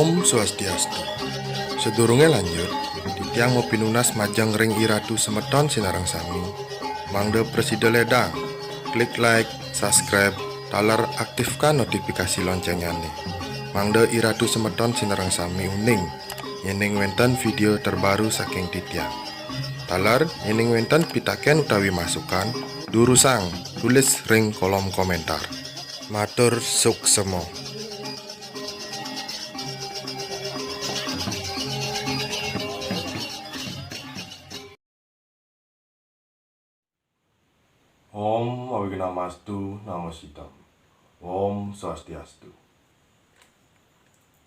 Om Swastiastu. Sedurunge lanjut, Titiang mau pinunas majang ring iratu semeton sinarang sami. Mangde preside ledang, klik like, subscribe, taler aktifkan notifikasi loncengane. Mangde iratu semeton sinarang sami uning, yening wenten video terbaru saking Titiang. Taler yening wenten pitaken utawi masukan, durusang tulis ring kolom komentar. Matur suksemo. Om Awignamastu Namo Sidam. Om Swastiastu.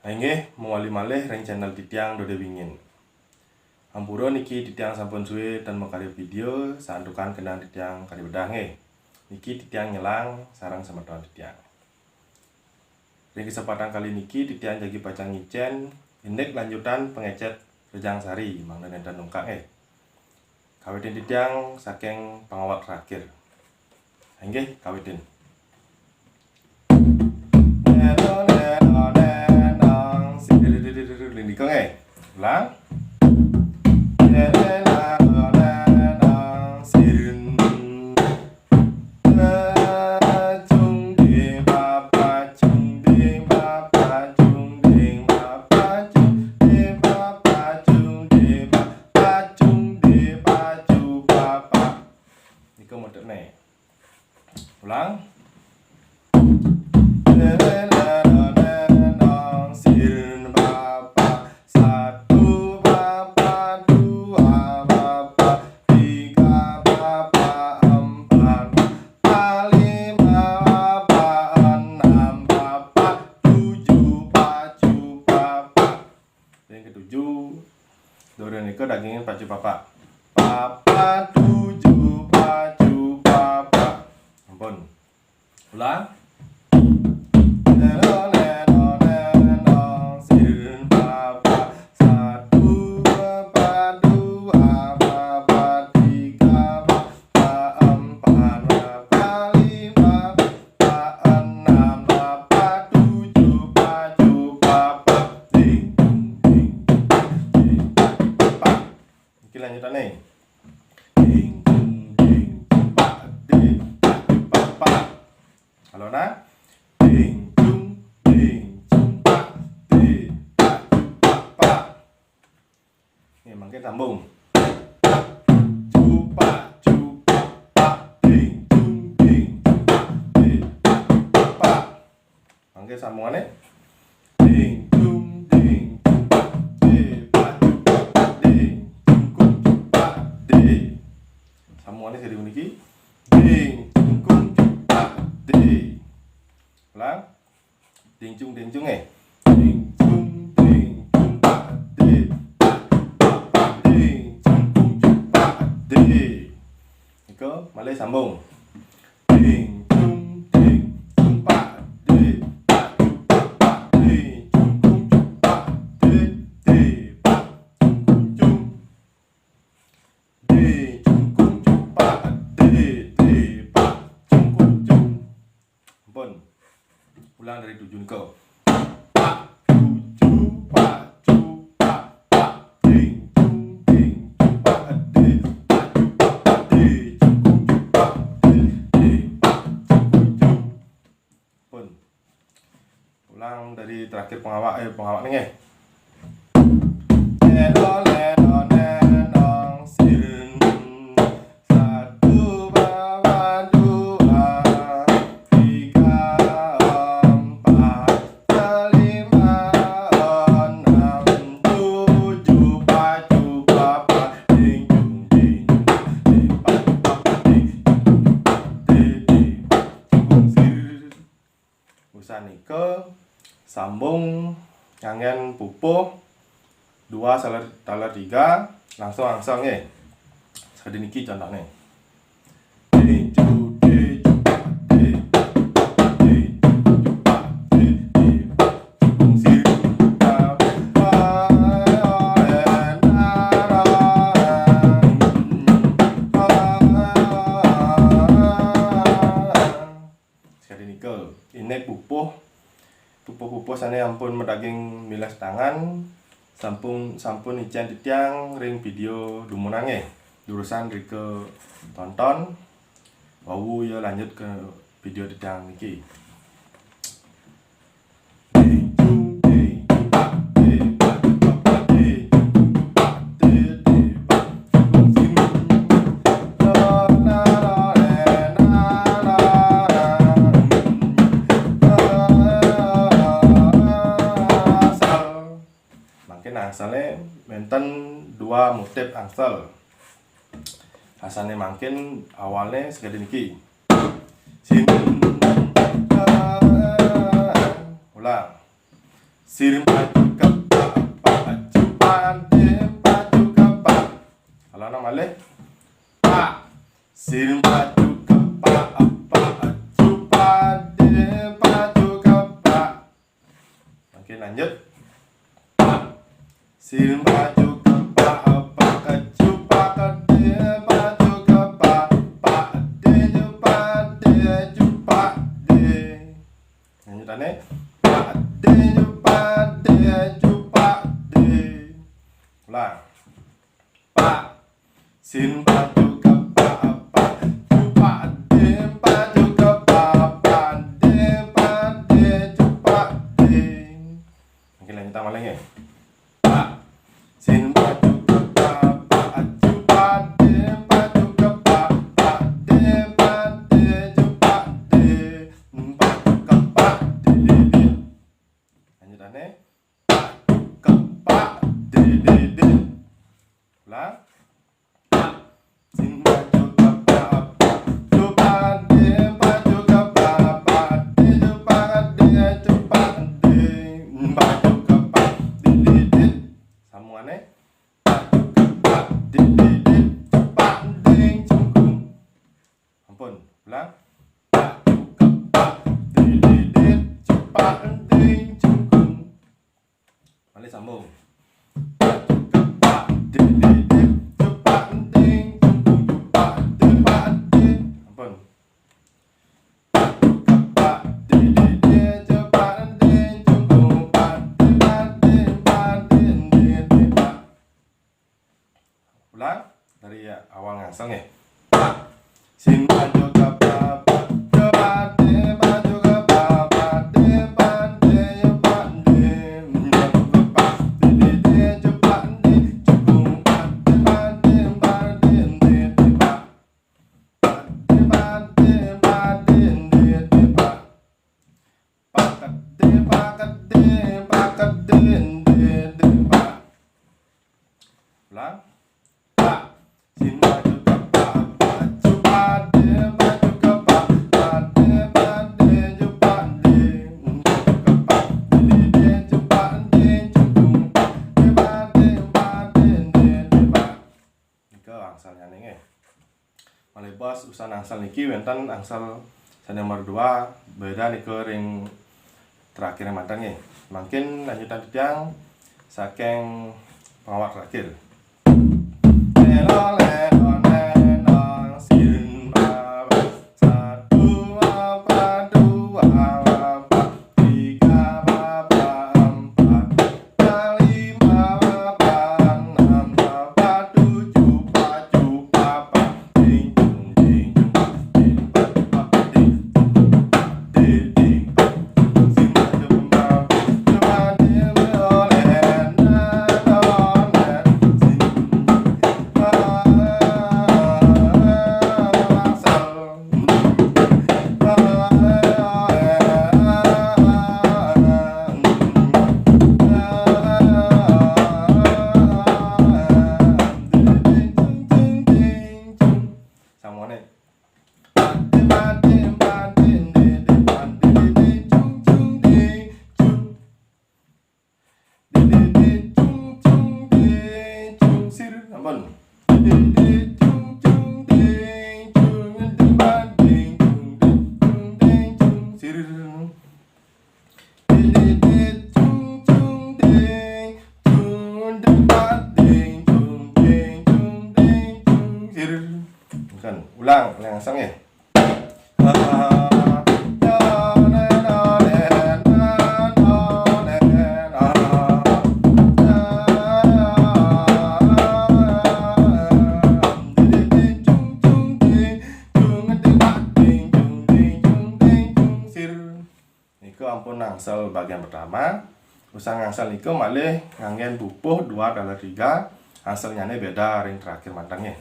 Inggih mewali malih ring channel Titiang Dode Wingin. Ampura niki Titiang sampun suwe dan mekali video sandukan kenang Titiang kali bedange. Niki Titiang nyelang sarang semeton Titiang. Ring kesempatan kali niki Titiang jagi pacang ngicen indek lanjutan pengecet Rejang Sari mangda nenten nungkang kawitin Titiang saking pengawal terakhir. Inggih kawitin. Ulang. Niko moderne. Ulang. Yang ketujuh, dore niko dagingin pacu papa. Papa tujuh pacu papa. Ampun. Ulang. Lanjutan nih. Ding ding ding pak ding pak pak. Halo nak. Ding dung ding pak ding pak pak. Ini makin sambung. Cupa cupa pak ding dung ding ding pak. Makin sambungannya. Ding dung ding pak ding pak ding. Sambungannya jadi uniki. Ding cung cepak de. Ulang. Ding cung ding cung Ding cung pak de. Ding cung cepak de. Niko malih sambung. Ding cung pak de. Ding cung cepak de. Pak cung Ampun. Ulang dari tujuh niko. Pak tujuh pak cupa pak ding cung ding cupa de pak de cung cupa de pak cung. Ampun. Ulang dari terakhir pengawak nih niko sambung ngangen pupuh 2 taler 3 langsung sekali niki contohnya. Sekali niko ini pupuh sane ampun medaging milas tangan sampun icen titiang ring video dumunange jurusan rike tonton wau ya lanjut ke video titiang niki. Asalnya menten dua motif angsal. Asalnya mungkin awalnya segede niki. Sin ulang. Sirim baju kepak, baju pade, baju kepak. Kalau nama le, pak. Sirim baju kepak, baju pade, baju kepak. Oke lanjut. Sirim baju kepak, kejupak, kede, baju kepak, pade, pade, jupak, de. Lanjutannya, pade, pade, jupak, de. Ulang. Pak. Sirim baju kepak, jupak, de, baju kepak, pade, pade, jupak, de. Mungkin lanjutan malingnya. Sin baju kepak, baju pade, baju kepak, pade, pade, jupak, de, baju kepak, de. Lanjutannya, baju kepak, de. Ulang. Sin baju kepak, baju pade, baju kepak, pade, jupak, de, jupak, de, baju kepak, de. Sambungannya baju kepak, de, cepak, ding, cungkung. Ampun, ulang. Baju kepak, de, cepak, ding, cungkung. Balik sambung. Baju kepak, de, cepak, ding, cungkung, cepak, de. Ampun. Baju kepak, de, cepak, ding, cungkung, pade, ulang dari awal ngangsel nih. Sin baju kepak, pade, baju kepak, pade, pade, pade, baju kepak, de, cepak, de, cungkung, pade, pade, pade, pak, pade, pade, pade, pak, pakade, pakade, pakade, pak. Ulang. Sin baju kepak, baju pade, baju kepak, pade, pade, jupak, de, baju kepak, de, jupak, de, cungkung, pade, pade, pak. Nika angsalnya nih. Malih bos usaha angsal niki wenten angsal sane nomor 2 beda nika ring terakhir mantan nih. Mungkin lanjutan titiang saking pengawal terakhir. Lelo lelo nenong sin baba, 1 baba 2 baba 3 baba 4 5 baba 6 baba 7 baju baba ding ding ding baba ding ding ding sin baju baba coba dia oleh ulang langsung ya. angsal bagian pertama. Usang angsal niku malih nganggen pupuh 2/3. Angsalnya beda ring terakhir matangnya.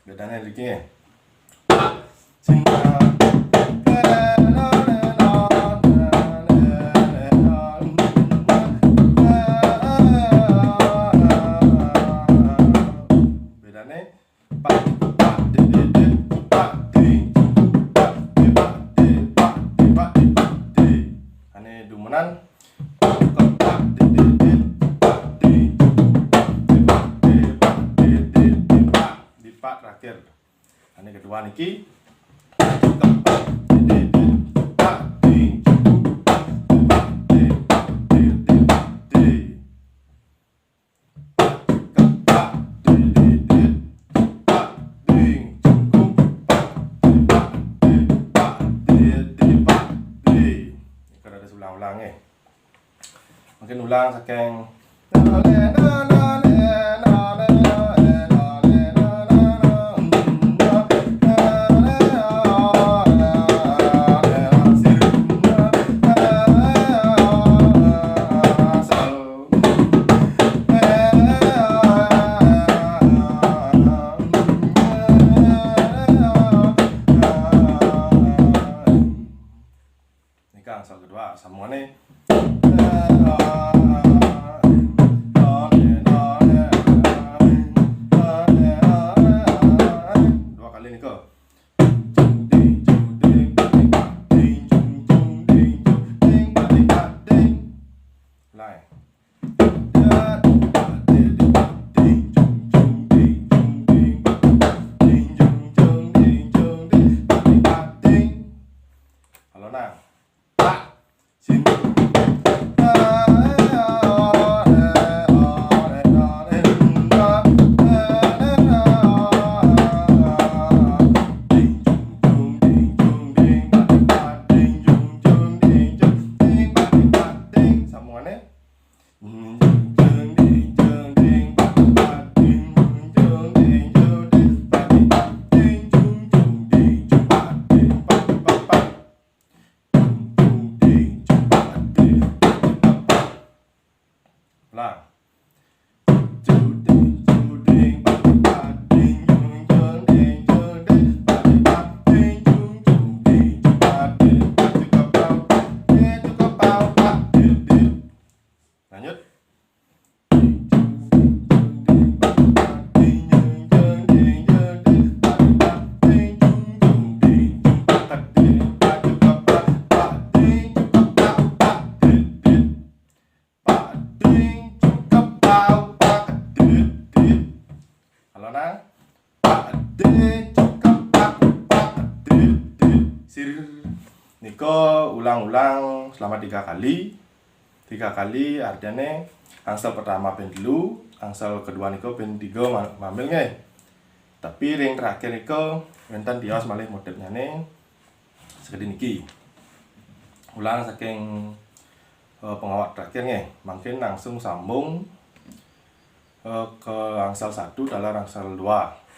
Bedanya dikit ya. Terakhir, ini kedua niki ada ulang-ulangnya, mungkin ulang saking angsal kedua sambungannya dua kali nih kok. Halo nang. Lanjut. Halo nang. Niko ulang-ulang selama 3 kali. 3 kali artinya angsal pertama pin dulu, angsal kedua niko pin 3 mamilnya. Tapi ring terakhir niko wonten tios malih modelnya nih segede niki. Ulang saking pengawat terakhirnya, mungkin langsung sambung ke angsal 1 dalam angsal 2.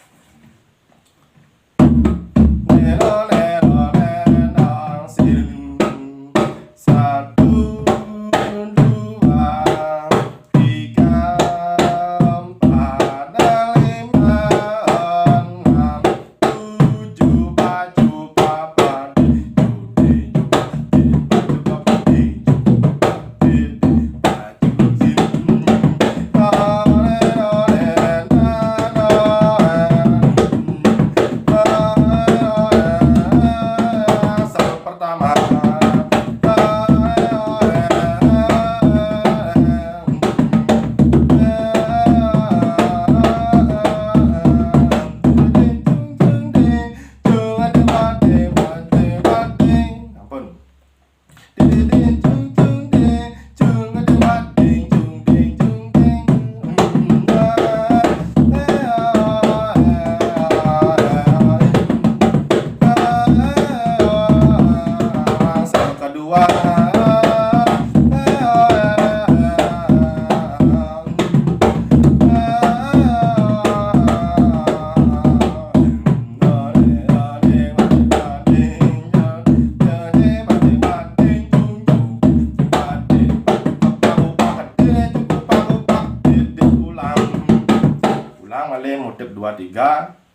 ulang malih motif 23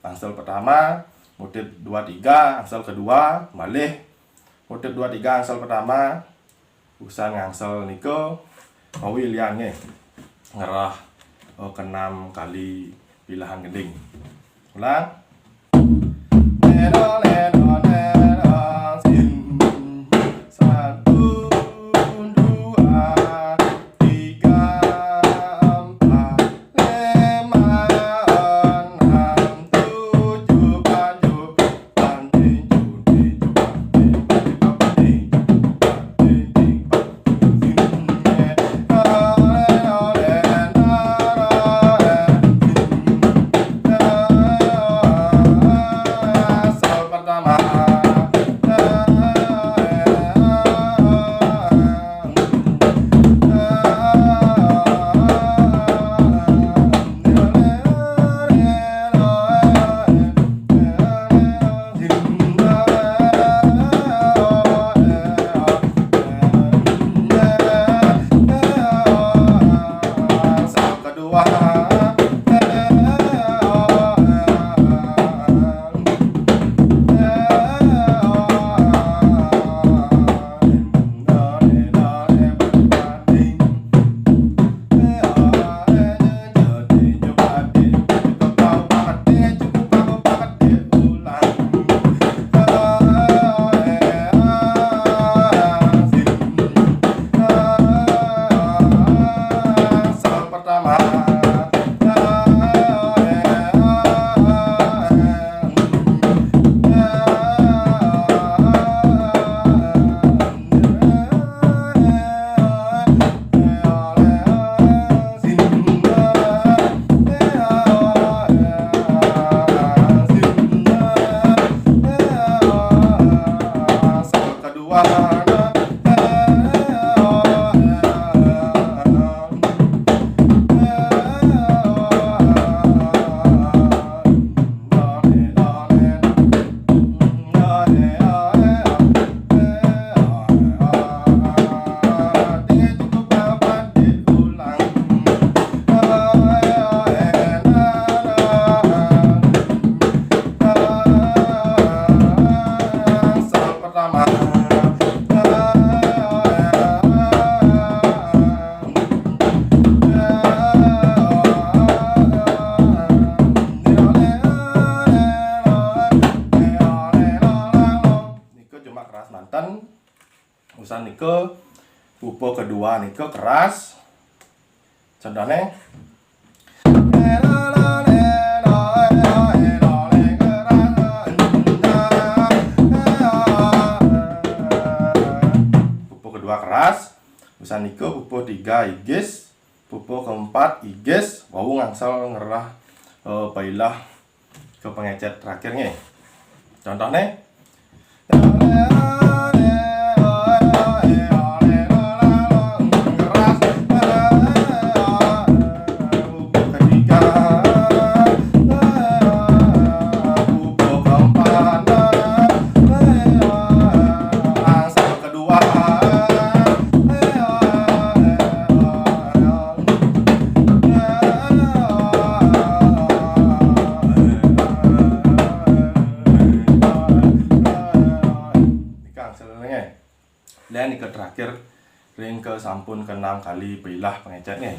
angsal pertama, motif 23 angsal kedua, malih motif 23 angsal pertama, usan ngangsal niko mawi liange ngerah ke-6 kali bilahan gending. Ulang. Leno leno leno sin 1 2 3 4 5 6 7 usan niko pupo kedua niko keras. Contohnya pupo kedua keras, usan niko pupo 3 igis, pupo keempat igis, wau ngangsal ngerah pailah ke pengecet terakhirnya. Contohnya dan ke terakhir ring ke sampun ke-6 kali bilah pengecetnya.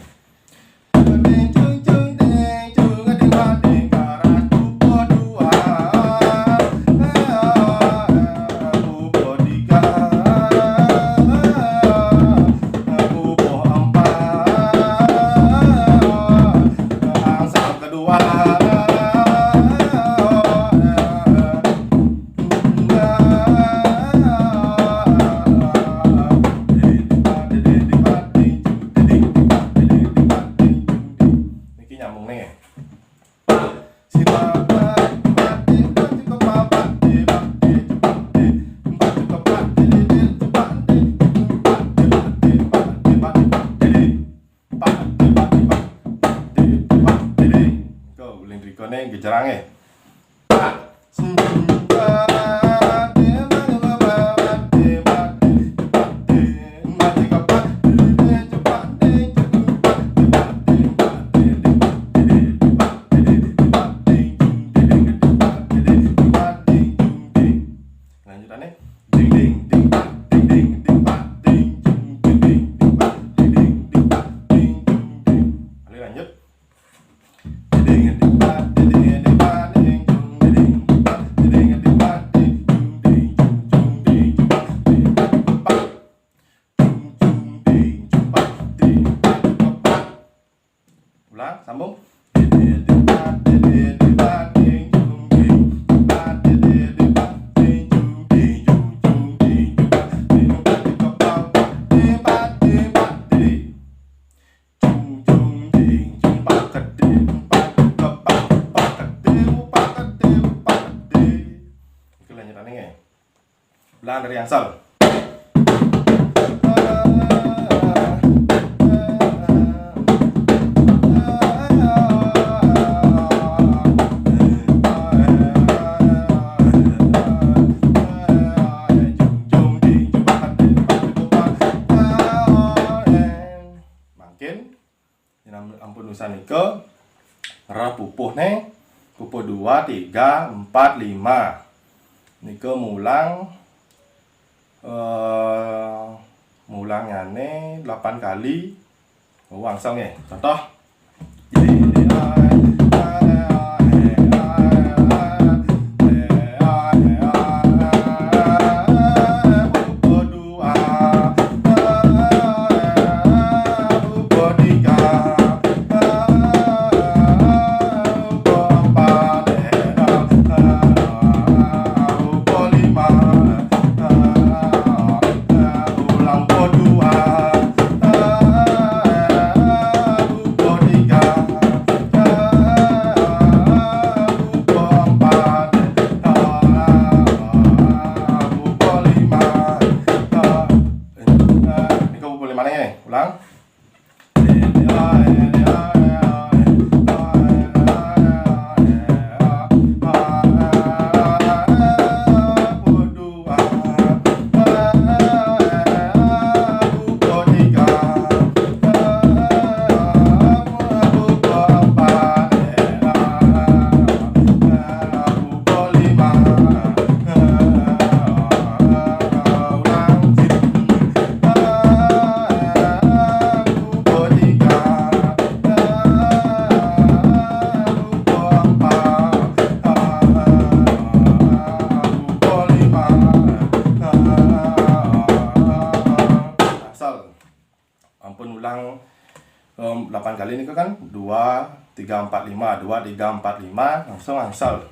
Gejarangnya Ulang dari angsal. Ampun usan nike ra pupuh ne pupuh 2 3 4 5 nike mulangnya ne 8 kali angsal nih contoh ulang. Ampun ulang 8 kali ini kan 2 3 4 5 2 3 4 5 langsung angsal.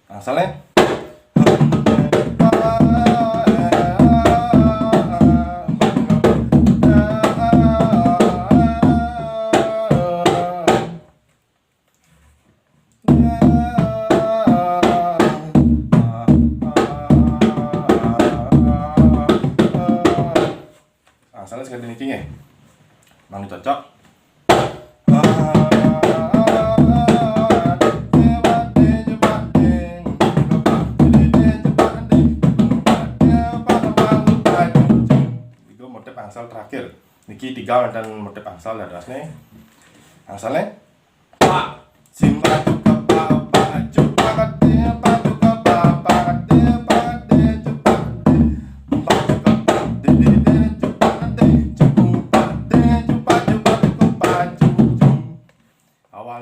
Angsalnya asalnya sekali ini tinggi, mang cocok. Itu motif angsal terakhir. Niki 3 dan motif angsal ada asne. Angsalnya pak simba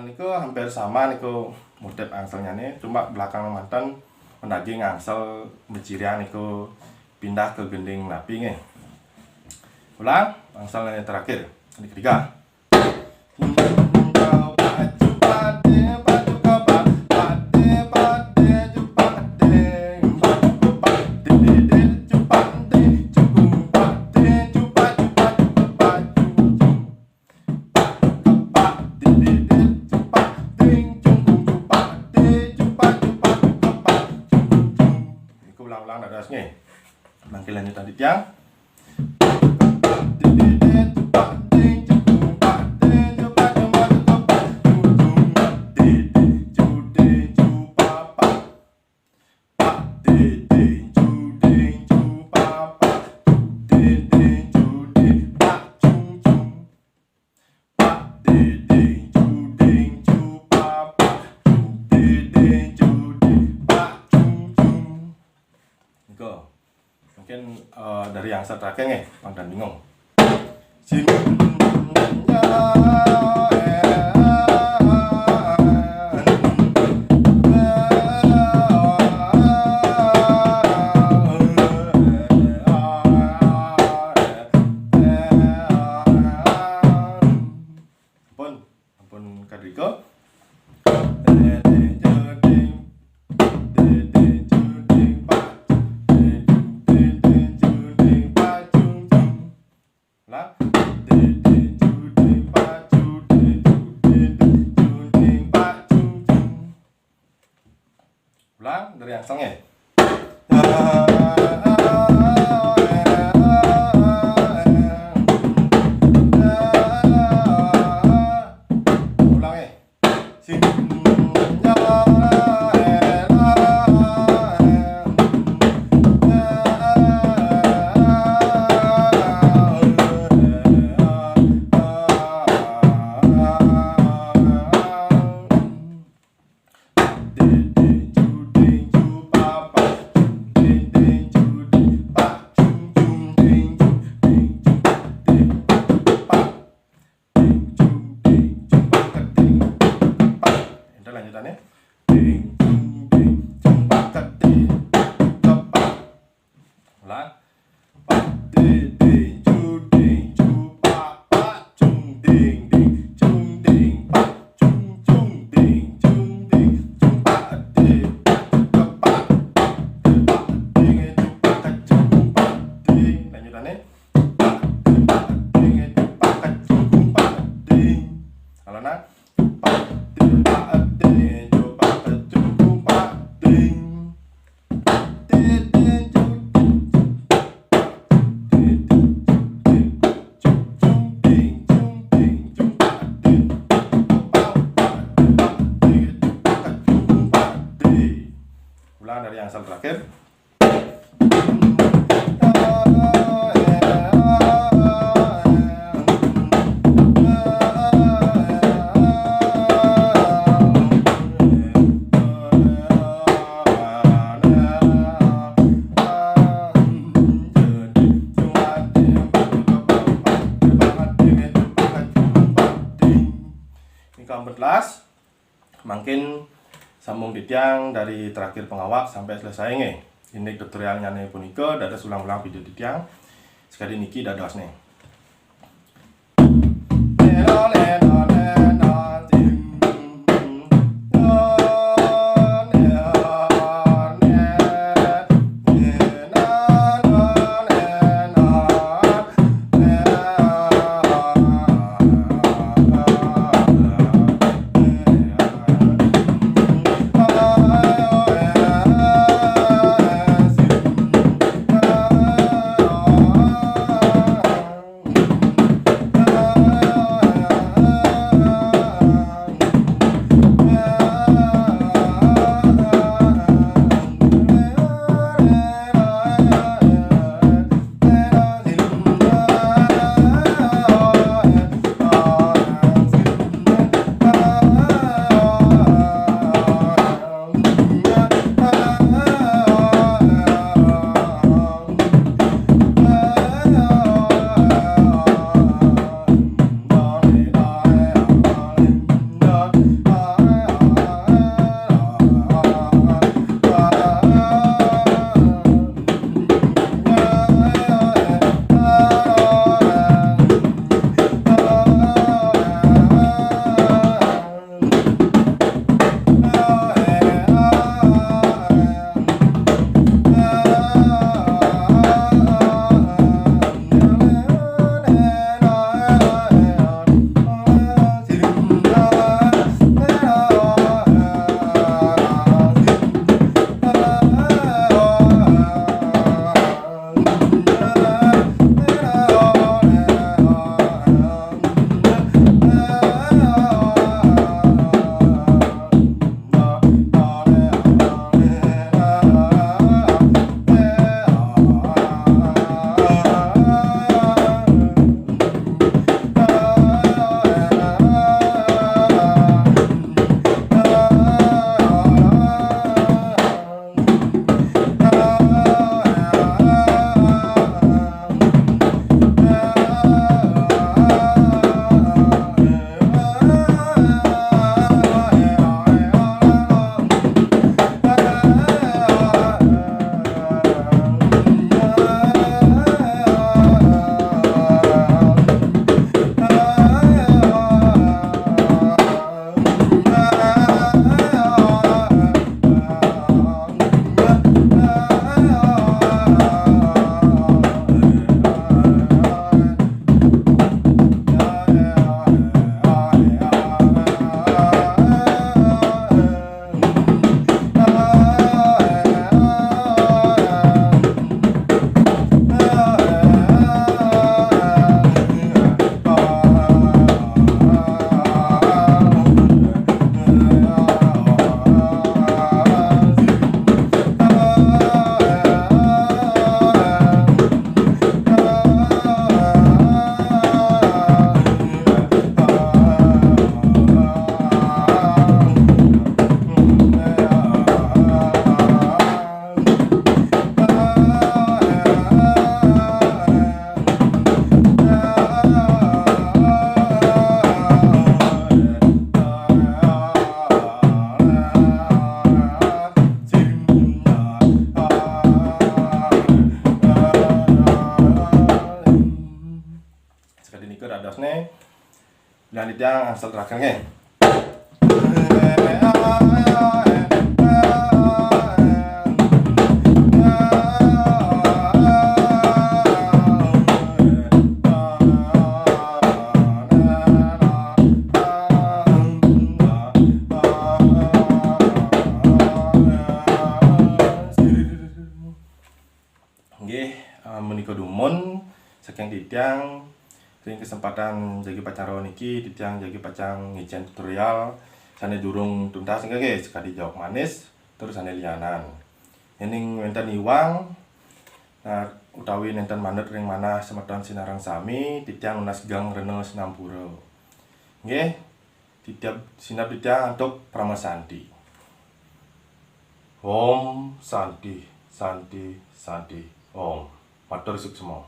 niku hampir sama niku motif angselnya nih, cuma belakang mantan menagih angsel mejirian niku pindah ke gending napi nih. Ulang angselnya terakhir ini ketiga. Ulang ada asnya. Nanti lanjut tadi tiang. Mungkin dari yang terakhir nih, Bang dan bingung. Ampun kadriko. Ulang dari angsangnya. Ulang Sim lanjutannya ding ding jumpa keting kepak ulang pak ding ding juding jupa pak cung ding pak cung ding jumpa ding kepak depak ding jumpa kejumpa ding lanjutannya pak depak ding jumpa kejumpa ding kalau nak pak depak ulang dari yang asal terakhir. Ini ke-14 makin sambung di tiang dari terakhir pengawak sampai selesai nge. Ini tutorialnya nih punika dados ulang-ulang video di tiang. Sekali niki dados nih. titiang angsal terakhir nggih. Nggih, menika dumun saking titiang ring kesempatan jagi pacaro niki titiang jagi pacang ngijen tutorial sane durung tuntas nggih guys, sekali jawab manis terus sane lianan. Ening wonten iwang nah utawi nenten manut ring manah semeton sinarang sami titiang lunas gang rena sinampura. Nggih, titiang sinap titiang untuk pramasandi. Om Santi Santi Santi Om. Matur suksma.